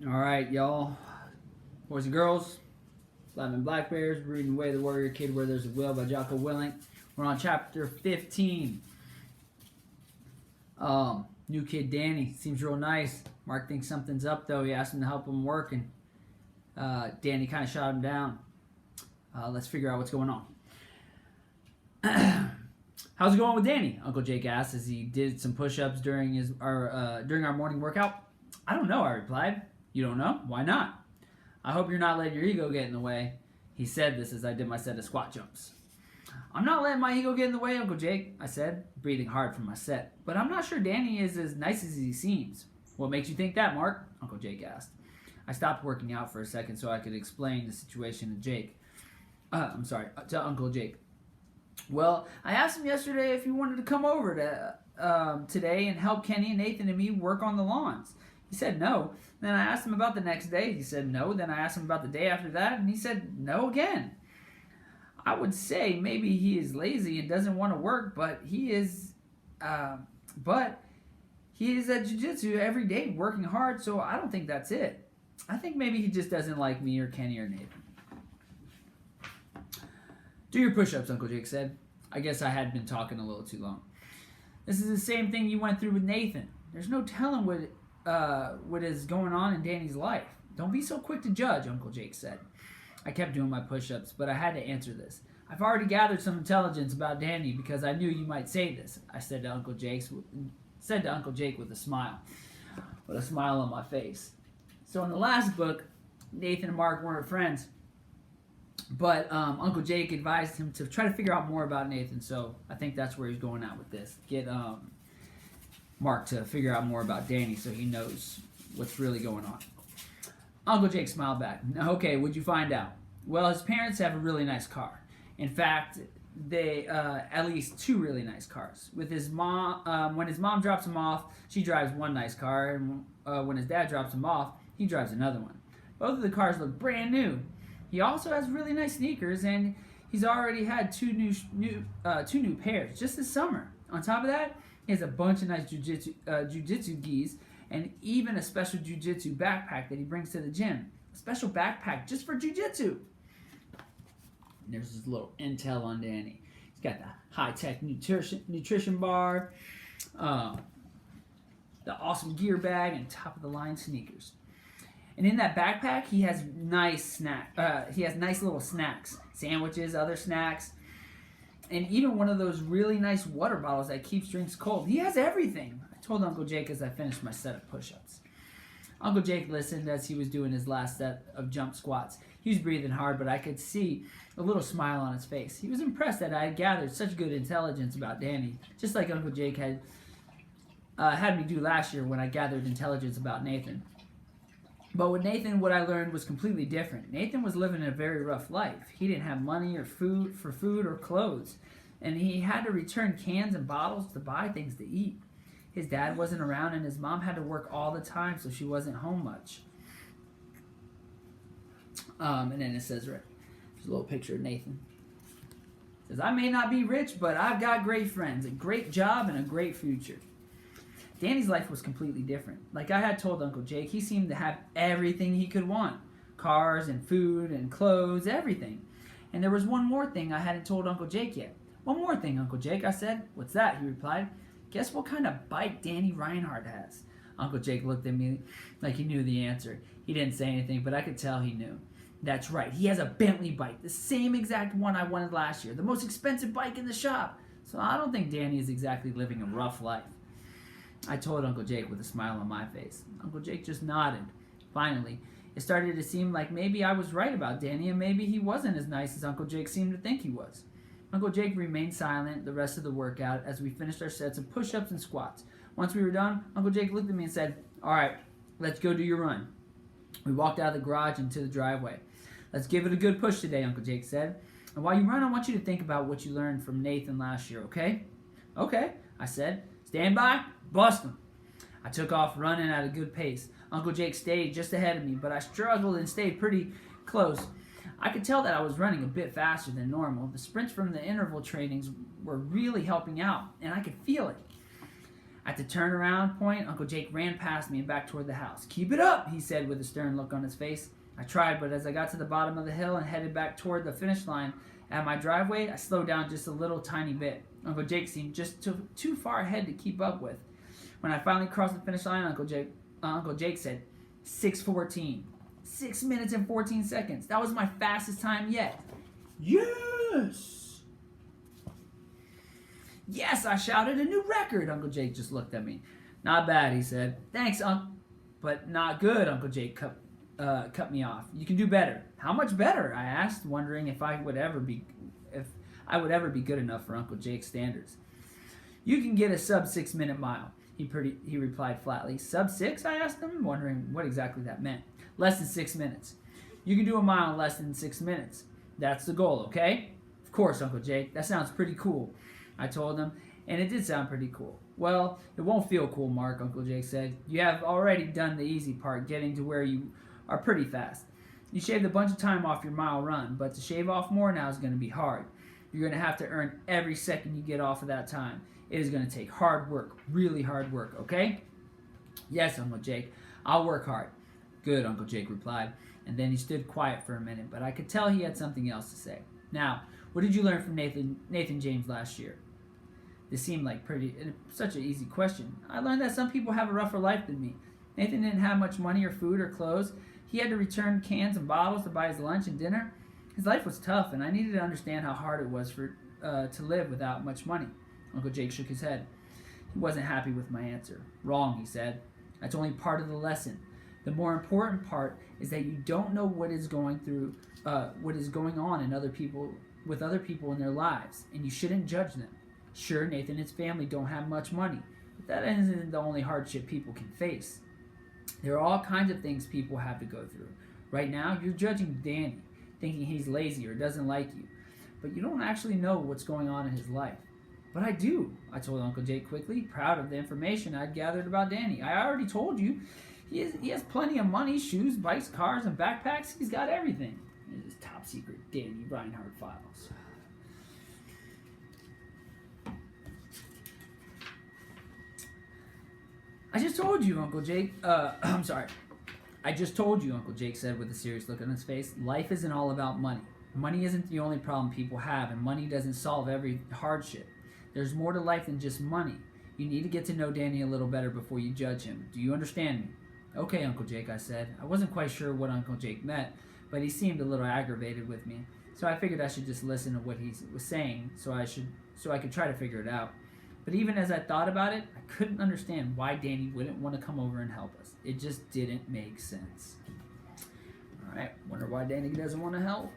All right, y'all, boys and girls, Black and Black Bears, reading Way of the Warrior Kid Where There's a Will by Jocko Willink. We're on chapter 15. New kid Danny seems real nice. Mark thinks something's up though. He asked him to help him work, and Danny kind of shot him down. Let's figure out what's going on. How's it going with Danny? Uncle Jake asked as he did some push-ups during our morning workout. I don't know, I replied. You don't know? Why not? I hope you're not letting your ego get in the way. He said this as I did my set of squat jumps. I'm not letting my ego get in the way, Uncle Jake, I said, breathing hard from my set. But I'm not sure Danny is as nice as he seems. What makes you think that, Mark? Uncle Jake asked. I stopped working out for a second so I could explain the situation to Uncle Jake. Well, I asked him yesterday if he wanted to come over to today and help Kenny and Nathan and me work on the lawns. He said no. Then I asked him about the next day. He said no. Then I asked him about the day after that, and he said no again. I would say maybe he is lazy and doesn't want to work, but he is at jiu-jitsu every day working hard, so I don't think that's it. I think maybe he just doesn't like me or Kenny or Nathan. Do your push-ups, Uncle Jake said. I guess I had been talking a little too long. This is the same thing you went through with Nathan. There's no telling what is going on in Danny's life. Don't be so quick to judge, Uncle Jake said. I kept doing my push-ups, but I had to answer this. I've already gathered some intelligence about Danny because I knew you might say this, I said to Uncle Jake with a smile on my face. So in the last book, Nathan and Mark weren't friends, but Uncle Jake advised him to try to figure out more about Nathan, so I think that's where he's going at with this. Get Mark to figure out more about Danny so he knows what's really going on. Uncle Jake smiled back. Okay, what'd you find out? Well, his parents have a really nice car. In fact, they at least two really nice cars. With his mom, when his mom drops him off, she drives one nice car, and when his dad drops him off, he drives another one. Both of the cars look brand new. He also has really nice sneakers, and he's already had two new pairs just this summer. On top of that, he has a bunch of nice jiu-jitsu gis, and even a special jiu-jitsu backpack that he brings to the gym. A special backpack just for jiu-jitsu. And there's this little intel on Danny. He's got the high-tech nutrition bar, the awesome gear bag, and top-of-the-line sneakers. And in that backpack, he has nice little snacks, sandwiches, other snacks, and even one of those really nice water bottles that keeps drinks cold. He has everything. I told Uncle Jake as I finished my set of push-ups. Uncle Jake listened as he was doing his last set of jump squats. He was breathing hard, but I could see a little smile on his face. He was impressed that I had gathered such good intelligence about Danny, just like Uncle Jake had me do last year when I gathered intelligence about Nathan. But with Nathan, what I learned was completely different. Nathan was living a very rough life. He didn't have money or food or clothes, and he had to return cans and bottles to buy things to eat. His dad wasn't around, and his mom had to work all the time, so she wasn't home much. And then it says, right, there's a little picture of Nathan. It says, I may not be rich, but I've got great friends, a great job, and a great future. Danny's life was completely different. Like I had told Uncle Jake, he seemed to have everything he could want. Cars and food and clothes, everything. And there was one more thing I hadn't told Uncle Jake yet. One more thing, Uncle Jake, I said. What's that? He replied. Guess what kind of bike Danny Reinhardt has? Uncle Jake looked at me like he knew the answer. He didn't say anything, but I could tell he knew. That's right. He has a Bentley bike, the same exact one I wanted last year, the most expensive bike in the shop. So I don't think Danny is exactly living a rough life. I told Uncle Jake with a smile on my face. Uncle Jake just nodded. Finally, it started to seem like maybe I was right about Danny and maybe he wasn't as nice as Uncle Jake seemed to think he was. Uncle Jake remained silent the rest of the workout as we finished our sets of push-ups and squats. Once we were done, Uncle Jake looked at me and said, all right, let's go do your run. We walked out of the garage into the driveway. Let's give it a good push today, Uncle Jake said. And while you run, I want you to think about what you learned from Nathan last year, okay? Okay, I said. Stand by, bust him. I took off running at a good pace. Uncle Jake stayed just ahead of me, but I struggled and stayed pretty close. I could tell that I was running a bit faster than normal. The sprints from the interval trainings were really helping out, and I could feel it. At the turnaround point, Uncle Jake ran past me and back toward the house. "Keep it up," he said with a stern look on his face. I tried, but as I got to the bottom of the hill and headed back toward the finish line at my driveway, I slowed down just a little tiny bit. Uncle Jake seemed just too far ahead to keep up with. When I finally crossed the finish line, Uncle Jake said, 6:14. 6 minutes and 14 seconds. That was my fastest time yet. Yes! Yes, I shouted, a new record. Uncle Jake just looked at me. Not bad, he said. Thanks, but not good, Uncle Jake cut me off. You can do better. How much better? I asked, wondering if I would ever be good enough for Uncle Jake's standards. You can get a sub 6 minute mile. He replied flatly. Sub 6? I asked him, wondering what exactly that meant. Less than 6 minutes. You can do a mile in less than 6 minutes. That's the goal, okay? Of course, Uncle Jake. That sounds pretty cool, I told him, and it did sound pretty cool. Well, it won't feel cool, Mark, Uncle Jake said. You have already done the easy part, getting to where you are pretty fast. You shaved a bunch of time off your mile run, but to shave off more now is going to be hard. You're going to have to earn every second you get off of that time. It is going to take hard work, really hard work, okay? Yes, Uncle Jake. I'll work hard. Good, Uncle Jake replied, and then he stood quiet for a minute, but I could tell he had something else to say. Now, what did you learn from Nathan James last year? This seemed like such an easy question. I learned that some people have a rougher life than me. Nathan didn't have much money or food or clothes. He had to return cans and bottles to buy his lunch and dinner. His life was tough, and I needed to understand how hard it was to live without much money. Uncle Jake shook his head. He wasn't happy with my answer. Wrong, he said. That's only part of the lesson. The more important part is that you don't know what is going on with other people in their lives, and you shouldn't judge them. Sure, Nathan and his family don't have much money, but that isn't the only hardship people can face. There are all kinds of things people have to go through. Right now, you're judging Danny, thinking he's lazy or doesn't like you, but you don't actually know what's going on in his life. But I do, I told Uncle Jake quickly, proud of the information I'd gathered about Danny. I already told you, he has plenty of money, shoes, bikes, cars, and backpacks. He's got everything. It's his top secret Danny Reinhardt files. I just told you, Uncle Jake. I'm sorry. I just told you, Uncle Jake said with a serious look on his face. Life isn't all about money. Money isn't the only problem people have, and money doesn't solve every hardship. There's more to life than just money. You need to get to know Danny a little better before you judge him. Do you understand me? Okay, Uncle Jake, I said. I wasn't quite sure what Uncle Jake meant, but he seemed a little aggravated with me. So I figured I should just listen to what he was saying so I could try to figure it out. But even as I thought about it, I couldn't understand why Danny wouldn't want to come over and help us. It just didn't make sense. All right, wonder why Danny doesn't want to help.